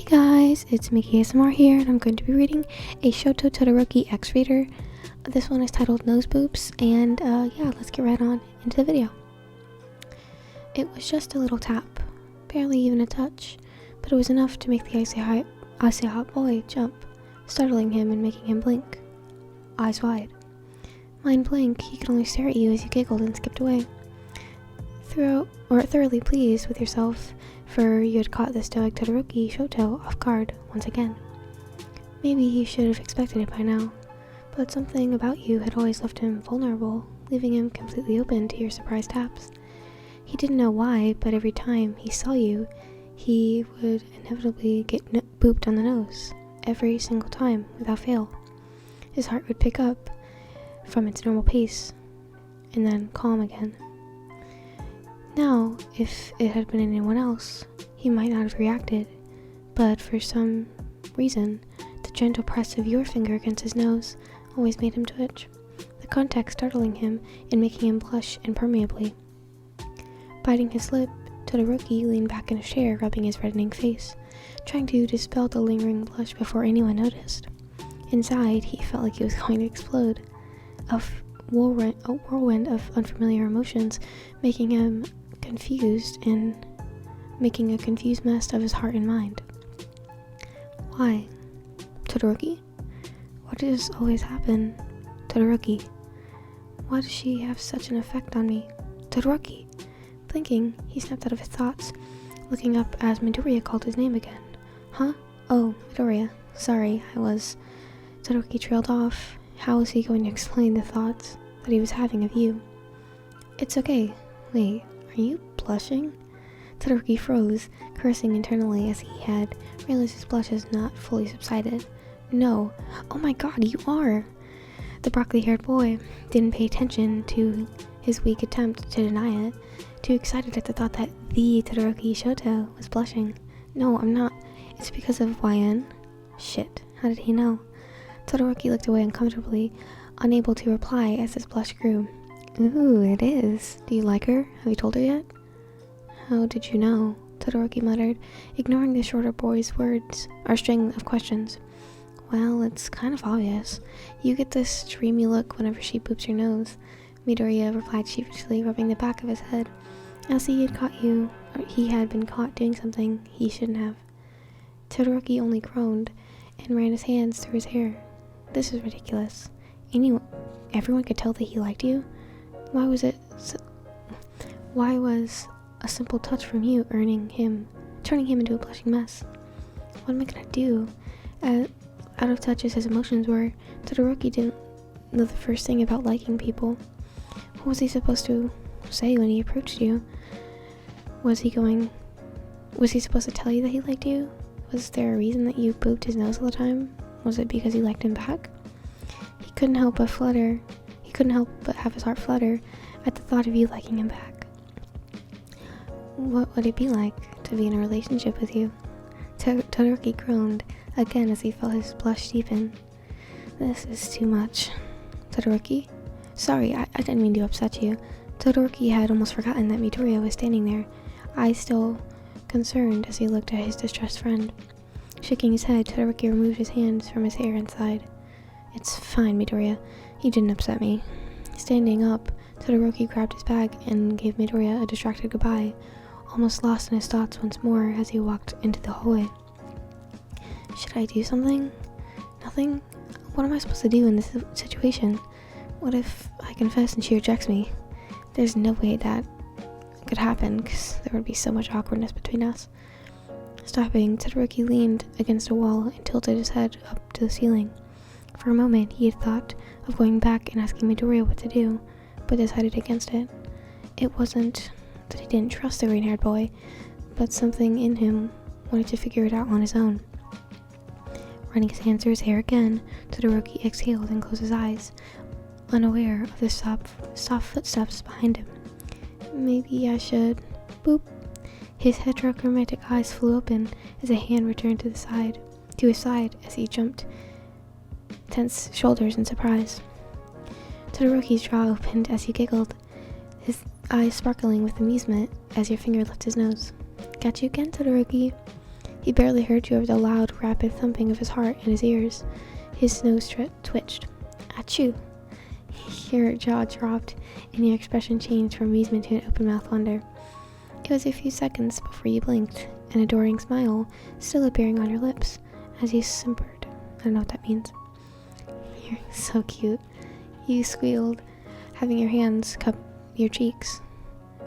Guys, it's Mickey ASMR here, and I'm going to be reading a Shoto Todoroki X-Reader. This one is titled Nose Boops, and yeah, let's get right on into the video. It was just a little tap, barely even a touch, but it was enough to make the icy hot boy jump, startling him and making him blink, eyes wide. Mind blank, he could only stare at you as you giggled and skipped away. Thoroughly pleased with yourself, for you had caught the stoic Todoroki Shoto off guard once again. Maybe he should have expected it by now, but something about you had always left him vulnerable, leaving him completely open to your surprise taps. He didn't know why, but every time he saw you, he would inevitably get booped on the nose, every single time, without fail. His heart would pick up from its normal pace, and then calm again. Now, if it had been anyone else, he might not have reacted, but for some reason, the gentle press of your finger against his nose always made him twitch, the contact startling him and making him blush impermeably. Biting his lip, Todoroki leaned back in a chair, rubbing his reddening face, trying to dispel the lingering blush before anyone noticed. Inside, he felt like he was going to explode, a whirlwind of unfamiliar emotions, making him confused and making a confused mess of his heart and mind. Why? Todoroki? Why does this always happen? Todoroki. Why does she have such an effect on me? Todoroki. Blinking, he snapped out of his thoughts, looking up as Midoriya called his name again. Huh? Oh, Midoriya. Sorry, Todoroki trailed off. How was he going to explain the thoughts that he was having of you? It's okay. Wait, are you blushing? Todoroki froze, cursing internally as he had realized his blush has not fully subsided. No. Oh my god, you are! The broccoli-haired boy didn't pay attention to his weak attempt to deny it, too excited at the thought that the Todoroki Shoto was blushing. No, I'm not. It's because of YN. Shit, how did he know? Todoroki looked away uncomfortably, unable to reply as his blush grew. Ooh, it is. Do you like her? Have you told her yet? How did you know? Todoroki muttered, ignoring the shorter boy's words, or string of questions. Well, it's kind of obvious. You get this dreamy look whenever she boops your nose, Midoriya replied sheepishly, rubbing the back of his head, as he had been caught doing something he shouldn't have. Todoroki only groaned, and ran his hands through his hair. This is ridiculous. Everyone could tell that he liked you? Why was a simple touch from you turning him into a blushing mess? What am I gonna do? Out of touch as his emotions were, Todoroki didn't know the first thing about liking people. What was he supposed to say when he approached you? Was he supposed to tell you that he liked you? Was there a reason that you booped his nose all the time? Was it because you liked him back? He couldn't help but have his heart flutter at the thought of you liking him back. What would it be like to be in a relationship with you? Todoroki groaned again as he felt his blush deepen. This is too much. Todoroki? Sorry, I didn't mean to upset you. Todoroki had almost forgotten that Midoriya was standing there, eyes still concerned as he looked at his distressed friend. Shaking his head, Todoroki removed his hands from his hair and sighed. It's fine, Midoriya. You didn't upset me. Standing up, Todoroki grabbed his bag and gave Midoriya a distracted goodbye, almost lost in his thoughts once more as he walked into the hallway. Should I do something? Nothing? What am I supposed to do in this situation? What if I confess and she rejects me? There's no way that could happen, because there would be so much awkwardness between us. Stopping, Todoroki leaned against a wall and tilted his head up to the ceiling. For a moment, he had thought of going back and asking Midoriya what to do, but decided against it. It wasn't that he didn't trust the green-haired boy, but something in him wanted to figure it out on his own. Running his hands through his hair again, Todoroki exhaled and closed his eyes, unaware of the soft footsteps behind him. Maybe I should. Boop. His heterochromatic eyes flew open as a hand returned to his side as he jumped tense shoulders in surprise. Todoroki's jaw opened as he giggled, his eyes sparkling with amusement as your finger left his nose. Got you again, Todoroki. He barely heard you over the loud, rapid thumping of his heart in his ears. His nose twitched. Achoo! Your jaw dropped, and your expression changed from amusement to an open-mouthed wonder. It was a few seconds before you blinked, an adoring smile still appearing on your lips as you simpered. I don't know what that means. You're so cute. You squealed, having your hands cup your cheeks.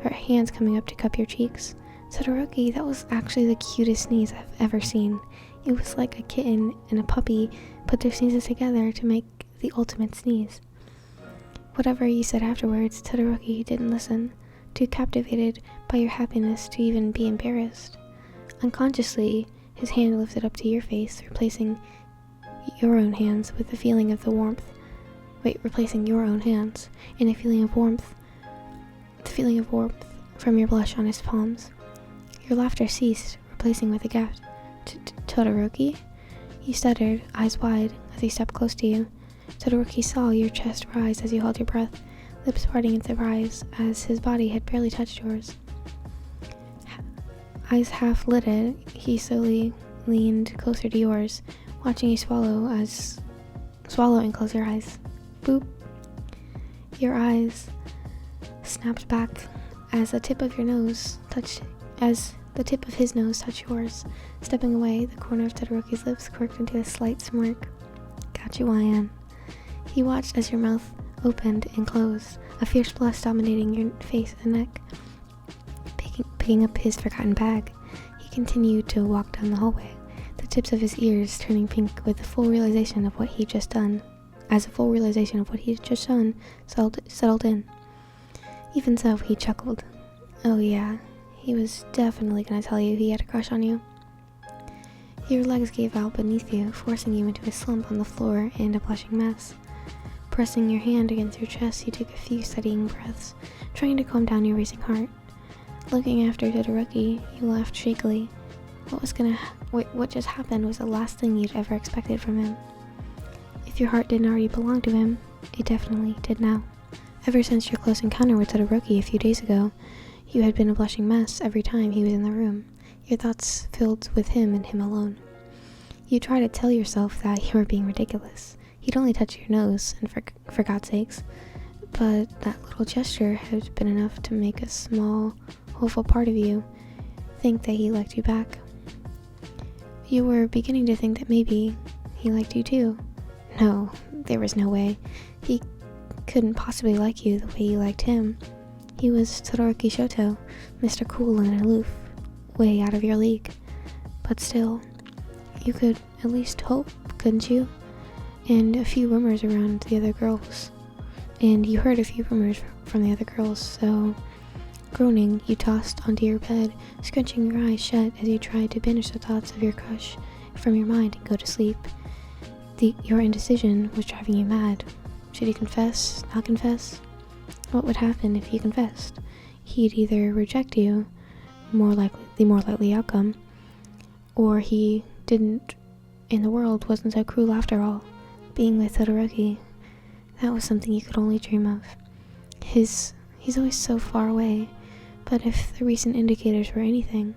Her hands coming up to cup your cheeks. Todoroki, that was actually the cutest sneeze I've ever seen. It was like a kitten and a puppy put their sneezes together to make the ultimate sneeze. Whatever you said afterwards, Todoroki didn't listen, too captivated by your happiness to even be embarrassed. Unconsciously, his hand lifted up to your face, replacing your own hands with the feeling of the warmth. Replacing your own hands in a feeling of warmth. The feeling of warmth from your blush on his palms. Your laughter ceased, replacing with a gasp. Todoroki? You stuttered, eyes wide, as he stepped close to you. Todoroki saw your chest rise as you held your breath, lips parting in surprise as his body had barely touched yours. Eyes half lidded, he slowly leaned closer to yours, watching you swallow and close your eyes. Boop. Your eyes snapped back as the tip of his nose touched yours. Stepping away, the corner of Todoroki's lips quirked into a slight smirk. Got you, Ian. He watched as your mouth opened and closed, a fierce blush dominating your face and neck. Picking up his forgotten bag, he continued to walk down the hallway, the tips of his ears turning pink with the full realization of what he'd just done. As the full realization of what he'd just done settled in. Even so, he chuckled. Oh yeah, he was definitely gonna tell you he had a crush on you. Your legs gave out beneath you, forcing you into a slump on the floor and a blushing mess. Pressing your hand against your chest, you took a few steadying breaths, trying to calm down your racing heart. Looking after Todoroki, you laughed shakily. What just happened was the last thing you'd ever expected from him. If your heart didn't already belong to him, it definitely did now. Ever since your close encounter with Todoroki a few days ago, you had been a blushing mess every time he was in the room, your thoughts filled with him and him alone. You tried to tell yourself that you were being ridiculous. He'd only touch your nose, and for God's sakes, but that little gesture had been enough to make a small, hopeful part of you think that he liked you back. You were beginning to think that maybe he liked you too. No, there was no way. He couldn't possibly like you the way you liked him. He was Todoroki Shoto, Mr. Cool and aloof, way out of your league. But still, you could at least hope, couldn't you? And a few rumors around the other girls. And you heard a few rumors from the other girls, so... Groaning, you tossed onto your bed, scrunching your eyes shut as you tried to banish the thoughts of your crush from your mind and go to sleep. Your indecision was driving you mad. Should he confess? Not confess? What would happen if he confessed? He'd either reject you, the more likely outcome, or he didn't, and the world wasn't so cruel after all. Being with Todoroki, that was something you could only dream of. He's always so far away, but if the recent indicators were anything,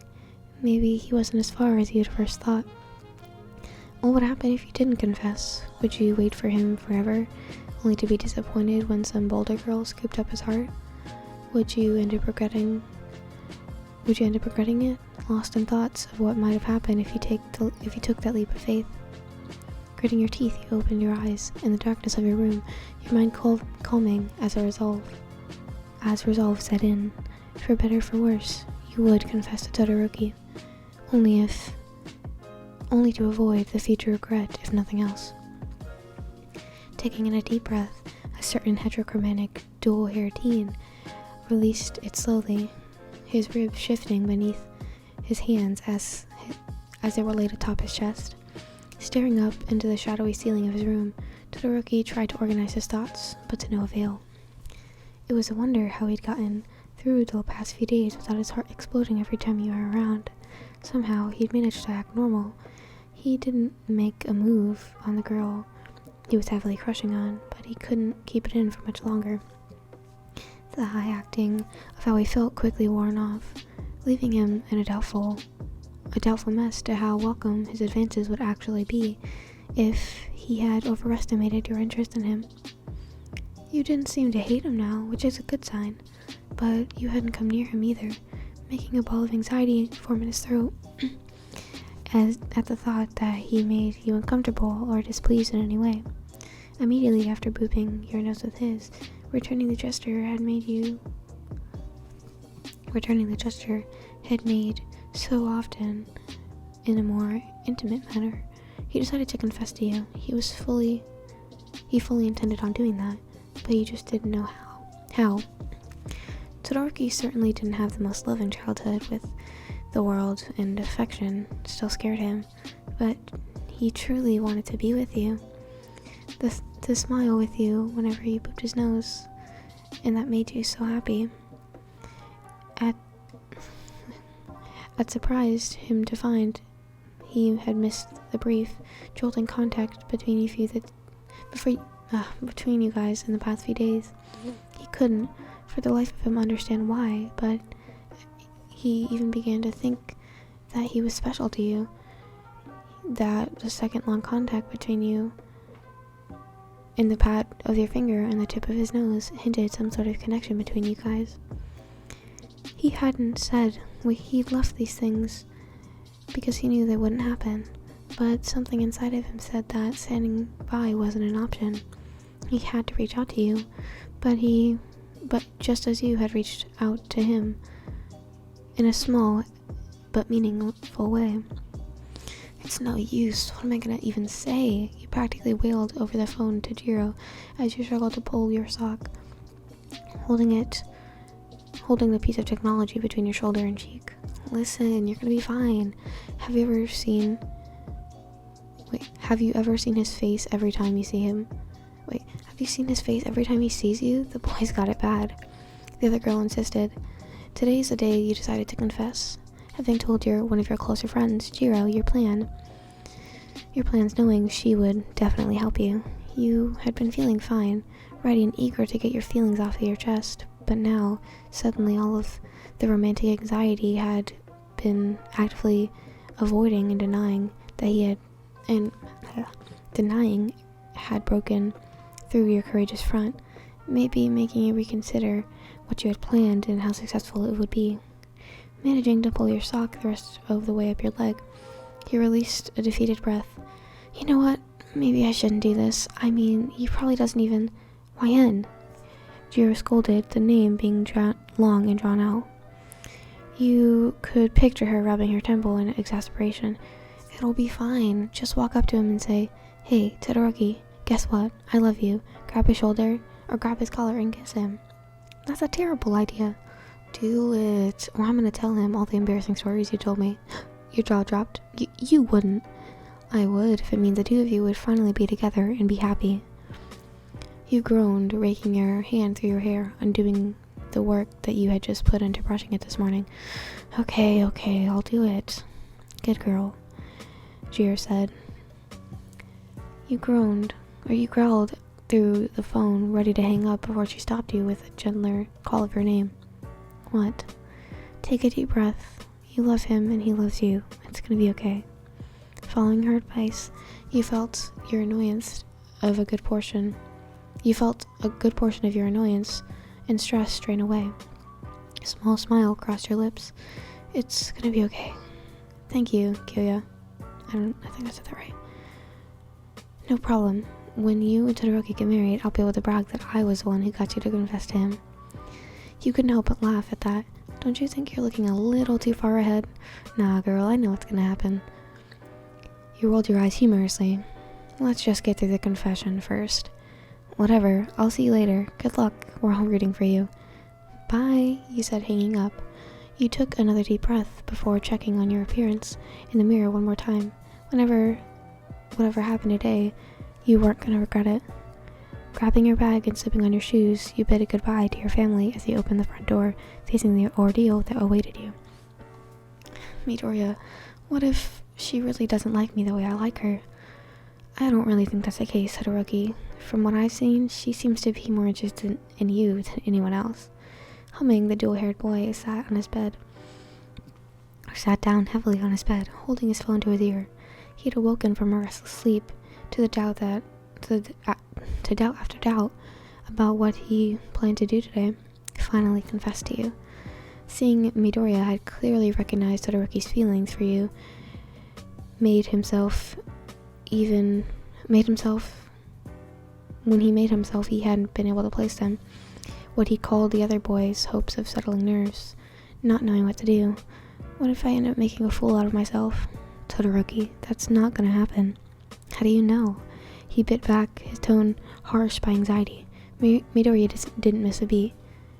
maybe he wasn't as far as you'd first thought. What would happen if you didn't confess? Would you wait for him forever, only to be disappointed when some bolder girl scooped up his heart? Would you end up regretting it, lost in thoughts of what might have happened if you took that leap of faith? Gritting your teeth, you opened your eyes. In the darkness of your room, your mind calming as resolve set in. For better or for worse, you would confess to Todoroki. Only to avoid the future regret, if nothing else. Taking in a deep breath, a certain heterochromatic, dual-haired teen released it slowly, his ribs shifting beneath his hands as they were laid atop his chest. Staring up into the shadowy ceiling of his room, Todoroki tried to organize his thoughts, but to no avail. It was a wonder how he'd gotten through the past few days without his heart exploding every time you were around. Somehow, he'd managed to act normal. He didn't make a move on the girl he was heavily crushing on, but he couldn't keep it in for much longer. The high acting of how he felt quickly worn off, leaving him in a doubtful a doubtful mess to how welcome his advances would actually be if he had overestimated your interest in him. You didn't seem to hate him now, which is a good sign, but you hadn't come near him either, making a ball of anxiety form in his throat at the thought that he made you uncomfortable or displeased in any way. Immediately after booping your nose with his, returning the gesture had made so often in a more intimate manner, he decided to confess to you. He fully intended on doing that, but you just didn't know how. Todoroki certainly didn't have the most loving childhood with the world, and affection still scared him, but he truly wanted to be with you, to smile with you whenever you booped his nose, and that made you so happy. It surprised him to find he had missed the brief, jolting contact between you guys in the past few days. He couldn't, for the life of him, understand why, but he even began to think that he was special to you, that the second-long contact between you and the pat of your finger and the tip of his nose hinted some sort of connection between you guys. He hadn't said he'd left these things because he knew they wouldn't happen, but something inside of him said that standing by wasn't an option. He had to reach out to you, but just as you had reached out to him in a small but meaningful way. It's no use. What am I gonna even say? You practically wailed over the phone to Jiro as you struggled to pull your sock, holding the piece of technology between your shoulder and cheek. Listen, you're gonna be fine. Have you ever seen his face every time you see him? Have you seen his face every time he sees you? The boy's got it bad. The other girl insisted. Today's the day you decided to confess, having told one of your closer friends, Jiro, your plans knowing she would definitely help you. You had been feeling fine, ready and eager to get your feelings off of your chest, but now, suddenly all of the romantic anxiety had been actively avoiding and denying had broken through your courageous front, maybe making you reconsider what you had planned and how successful it would be. Managing to pull your sock the rest of the way up your leg, you released a defeated breath. You know what? Maybe I shouldn't do this. I mean, he probably doesn't even... YN? Jiro scolded, the name being long and drawn out. You could picture her rubbing her temple in exasperation. It'll be fine. Just walk up to him and say, "Hey, Todoroki, guess what? I love you." Grab his shoulder, or grab his collar and kiss him. That's a terrible idea. Do it, or I'm gonna tell him all the embarrassing stories you told me. Your jaw dropped. You wouldn't. I would, if it means the two of you would finally be together and be happy. You groaned, raking your hand through your hair, undoing the work that you had just put into brushing it this morning. Okay, I'll do it. Good girl, Jiro said. You growled through the phone, ready to hang up before she stopped you with a gentler call of your name. What? Take a deep breath. You love him and he loves you. It's gonna be okay. Following her advice, you felt a good portion of your annoyance and stress drain away. A small smile crossed your lips. It's gonna be okay. Thank you, Kyoya. I think I said that right. No problem. When you and Todoroki get married, I'll be able to brag that I was the one who got you to confess to him. You couldn't help but laugh at that. Don't you think you're looking a little too far ahead? Nah, girl, I know what's gonna happen. You rolled your eyes humorously. Let's just get through the confession first. Whatever, I'll see you later. Good luck, we're all rooting for you. Bye, you said, hanging up. You took another deep breath before checking on your appearance in the mirror one more time. Whatever happened today, you weren't gonna regret it. Grabbing your bag and slipping on your shoes, you bid a goodbye to your family as you opened the front door, facing the ordeal that awaited you. Midoriya, what if she really doesn't like me the way I like her? I don't really think that's the case, Todoroki. From what I've seen, she seems to be more interested in you than anyone else. Humming, the dual-haired boy sat on his bed, sat down heavily on his bed, holding his phone to his ear. He had awoken from a restless sleep to doubt after doubt about what he planned to do today. Finally confessed to you. Seeing Midoriya had clearly recognized Todoroki's feelings for you when he made himself, he hadn't been able to place them. What he called the other boy's hopes of settling nerves, not knowing what to do. What if I end up making a fool out of myself? Todoroki, that's not gonna happen. How do you know? He bit back, his tone harsh by anxiety. Midoriya didn't miss a beat.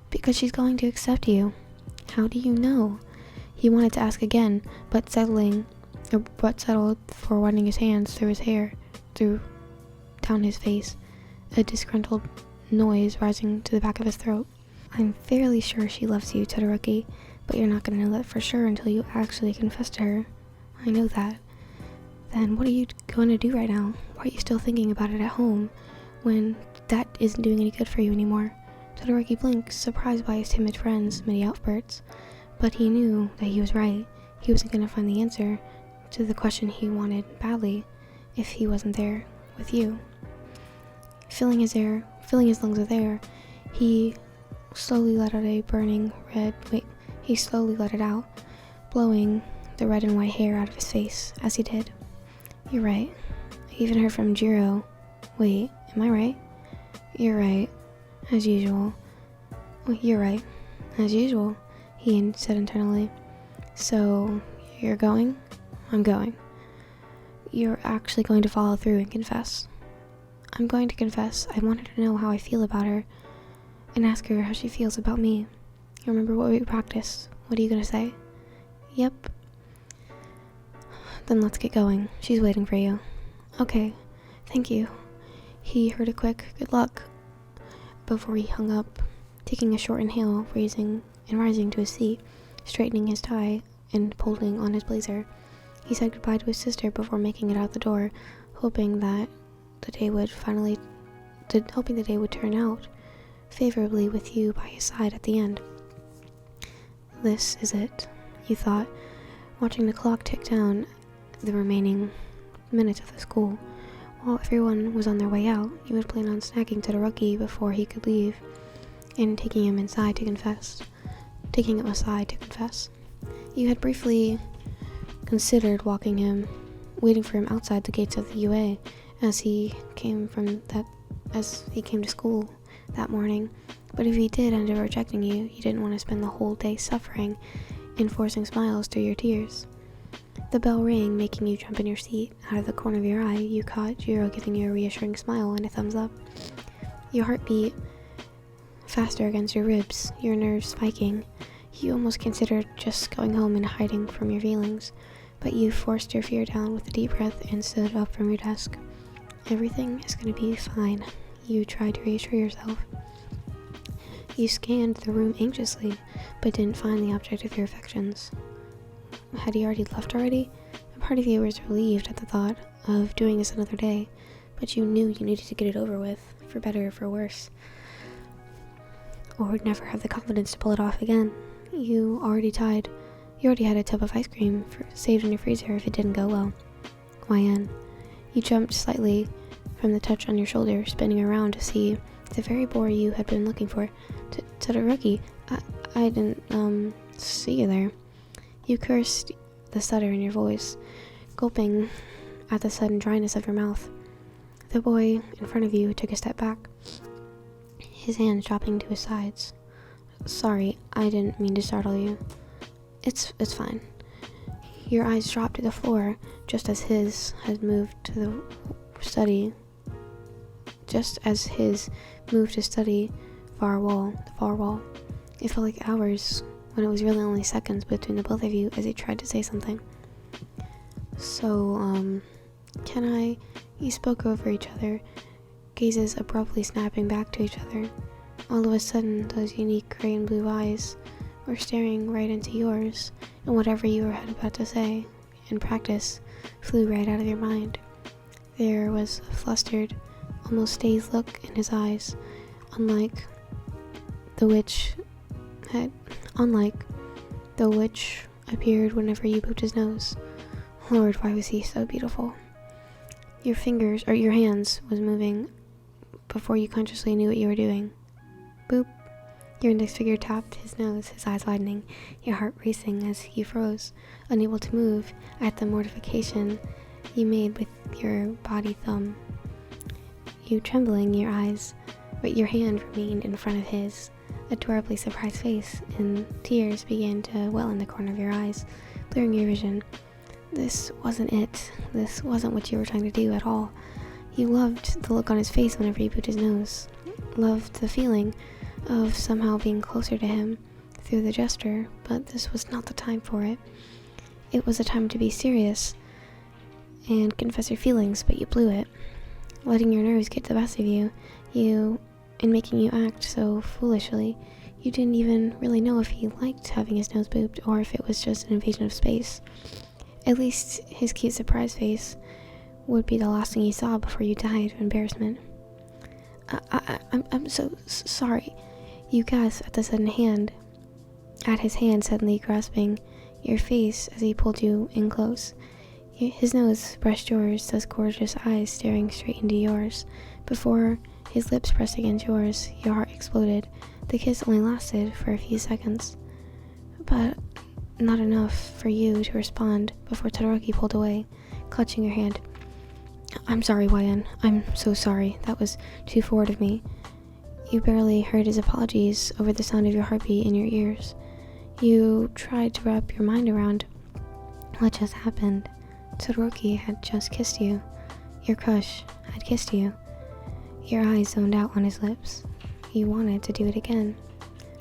Because she's going to accept you. How do you know? He wanted to ask again, but settled for running his hands through his hair, down his face, a disgruntled noise rising to the back of his throat. I'm fairly sure she loves you, Todoroki, but you're not going to know that for sure until you actually confess to her. I know that. Then what are you going to do right now? Why are you still thinking about it at home, when that isn't doing any good for you anymore? Todoroki blinked, surprised by his timid friend's many outbursts, but he knew that he was right. He wasn't going to find the answer to the question he wanted badly if he wasn't there with you. Filling his lungs with air, he slowly let it out, blowing the red and white hair out of his face as he did. You're right. I even heard from Jiro. Wait, am I right? You're right. As usual. Well, you're right. As usual, he said internally. So, you're going? I'm going. You're actually going to follow through and confess. I'm going to confess. I want her to know how I feel about her and ask her how she feels about me. You remember what we practiced? What are you going to say? Yep. Then let's get going. She's waiting for you. Okay. Thank you. He heard a quick good luck before he hung up, taking a short inhale, rising to his seat, straightening his tie and pulling on his blazer. He said goodbye to his sister before making it out the door, hoping the day would turn out favorably with you by his side at the end. This is it, you thought, watching the clock tick down the remaining minutes of the school. While everyone was on their way out, you had planned on snagging Todoroki before he could leave and taking him aside to confess. You had briefly considered waiting for him outside the gates of the UA as he came to school that morning. But if he did end up rejecting you, you didn't want to spend the whole day suffering and forcing smiles through your tears. The bell rang, making you jump in your seat. Out of the corner of your eye, you caught Jiro giving you a reassuring smile and a thumbs up. Your heart beat faster against your ribs, your nerves spiking. You almost considered just going home and hiding from your feelings, but you forced your fear down with a deep breath and stood up from your desk. Everything is going to be fine, you tried to reassure yourself. You scanned the room anxiously, but didn't find the object of your affections. Had he already left already? A part of you was relieved at the thought of doing this another day, but you knew you needed to get it over with, for better or for worse, or would never have the confidence to pull it off again. You already had a tub of ice cream saved in your freezer if it didn't go well. YN. You jumped slightly from the touch on your shoulder, spinning around to see the very boy you had been looking for. Todoroki, I didn't, see you there. You cursed, the stutter in your voice, gulping at the sudden dryness of your mouth. The boy in front of you took a step back, his hands dropping to his sides. Sorry, I didn't mean to startle you. It's fine. Your eyes dropped to the floor just as his moved to study the far wall. It felt like hours when it was really only seconds between the both of you as he tried to say something. So, can I? You spoke over each other, gazes abruptly snapping back to each other. All of a sudden, those unique gray and blue eyes were staring right into yours, and whatever you were about to say in practice flew right out of your mind. There was a flustered, almost dazed look in his eyes, unlike the which appeared whenever you booped his nose. Lord, why was he so beautiful? Your hands was moving before you consciously knew what you were doing. Boop. Your index finger tapped his nose, his eyes widening, your heart racing as he froze, unable to move at the mortification you made with your body thumb. You trembling your eyes, but your hand remained in front of his, adorably surprised face, and tears began to well in the corner of your eyes, blurring your vision. This wasn't it. This wasn't what you were trying to do at all. You loved the look on his face whenever you booped his nose, loved the feeling of somehow being closer to him through the gesture, but this was not the time for it. It was a time to be serious and confess your feelings, but you blew it, letting your nerves get the best of you, in making you act so foolishly. You didn't even really know if he liked having his nose booped or if it was just an invasion of space. At least his cute surprise face would be the last thing you saw before you died of embarrassment. I'm so sorry. You gasped at his hand suddenly grasping your face as he pulled you in close. His nose brushed yours, those gorgeous eyes staring straight into yours. Before his lips pressed against yours, your heart exploded. The kiss only lasted for a few seconds, but not enough for you to respond before Todoroki pulled away, clutching your hand. I'm sorry, YN. I'm so sorry. That was too forward of me. You barely heard his apologies over the sound of your heartbeat in your ears. You tried to wrap your mind around what just happened. Todoroki had just kissed you. Your crush had kissed you. Your eyes zoned out on his lips. You wanted to do it again.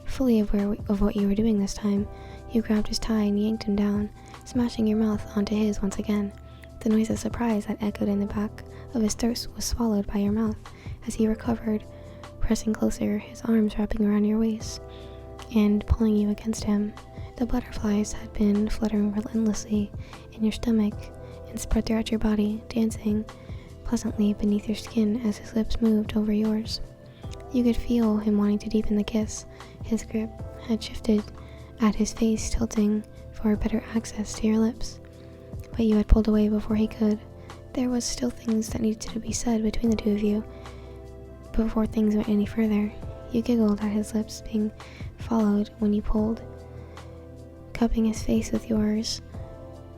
Fully aware of what you were doing this time, you grabbed his tie and yanked him down, smashing your mouth onto his once again. The noise of surprise that echoed in the back of his throat was swallowed by your mouth as he recovered, pressing closer, his arms wrapping around your waist and pulling you against him. The butterflies had been fluttering relentlessly in your stomach and spread throughout your body, dancing pleasantly beneath your skin as his lips moved over yours. You could feel him wanting to deepen the kiss. His grip had shifted at his face, tilting for better access to your lips. But you had pulled away before he could. There was still things that needed to be said between the two of you. Before things went any further, you giggled at his lips being followed when you pulled, cupping his face with yours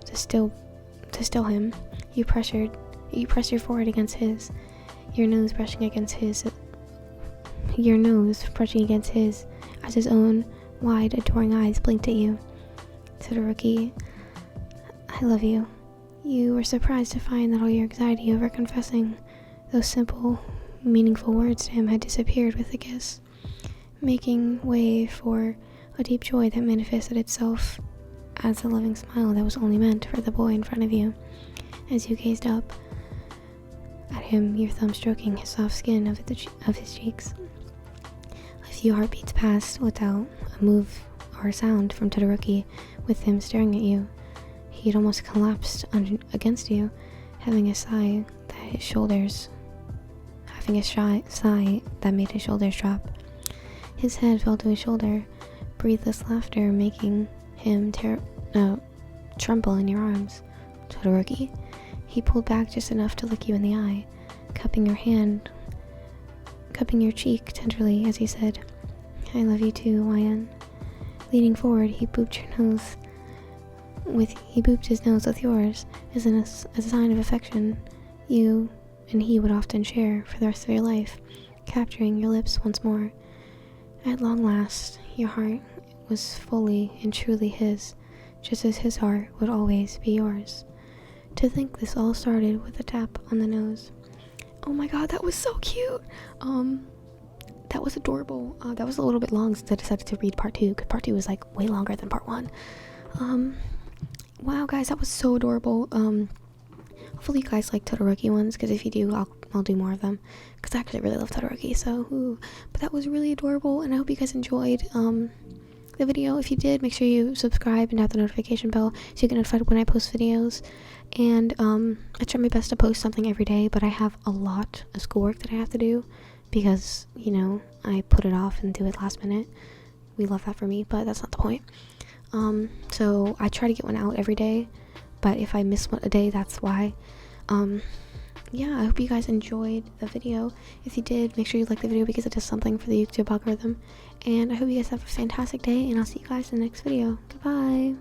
to still him. You pressed your forehead against his, your nose brushing against his as his own wide, adoring eyes blinked at you. Todoroki, I love you. You were surprised to find that all your anxiety over confessing those simple, meaningful words to him had disappeared with the kiss, making way for a deep joy that manifested itself as a loving smile that was only meant for the boy in front of you. As you gazed up at him, your thumb stroking his soft skin of his cheeks. A few heartbeats passed without a move or a sound from Todoroki, with him staring at you. He had almost collapsed against you, having a sigh that made his shoulders drop. His head fell to his shoulder, breathless laughter making him tremble in your arms. Todoroki? He pulled back just enough to look you in the eye, cupping your cheek tenderly as he said, I love you too, YN. Leaning forward, he booped his nose with yours as a sign of affection you and he would often share for the rest of your life, capturing your lips once more. At long last, your heart was fully and truly his, just as his heart would always be yours. To think this all started with a tap on the nose. Oh my god, that was so cute! That was adorable. That was a little bit long since I decided to read part 2, because part 2 was like way longer than part 1. Wow guys, that was so adorable. Hopefully you guys like Todoroki ones, because if you do, I'll do more of them, because I actually really love Todoroki, so but that was really adorable, and I hope you guys enjoyed the video. If you did, make sure you subscribe and have the notification bell so you get notified when I post videos. And I try my best to post something every day, but I have a lot of schoolwork that I have to do because, you know, I put it off and do it last minute. We love that for me, but that's not the point. So I try to get one out every day, but if I miss one a day, that's why. Yeah, I hope you guys enjoyed the video. If you did, make sure you like the video because it does something for the YouTube algorithm. And I hope you guys have a fantastic day, and I'll see you guys in the next video. Goodbye.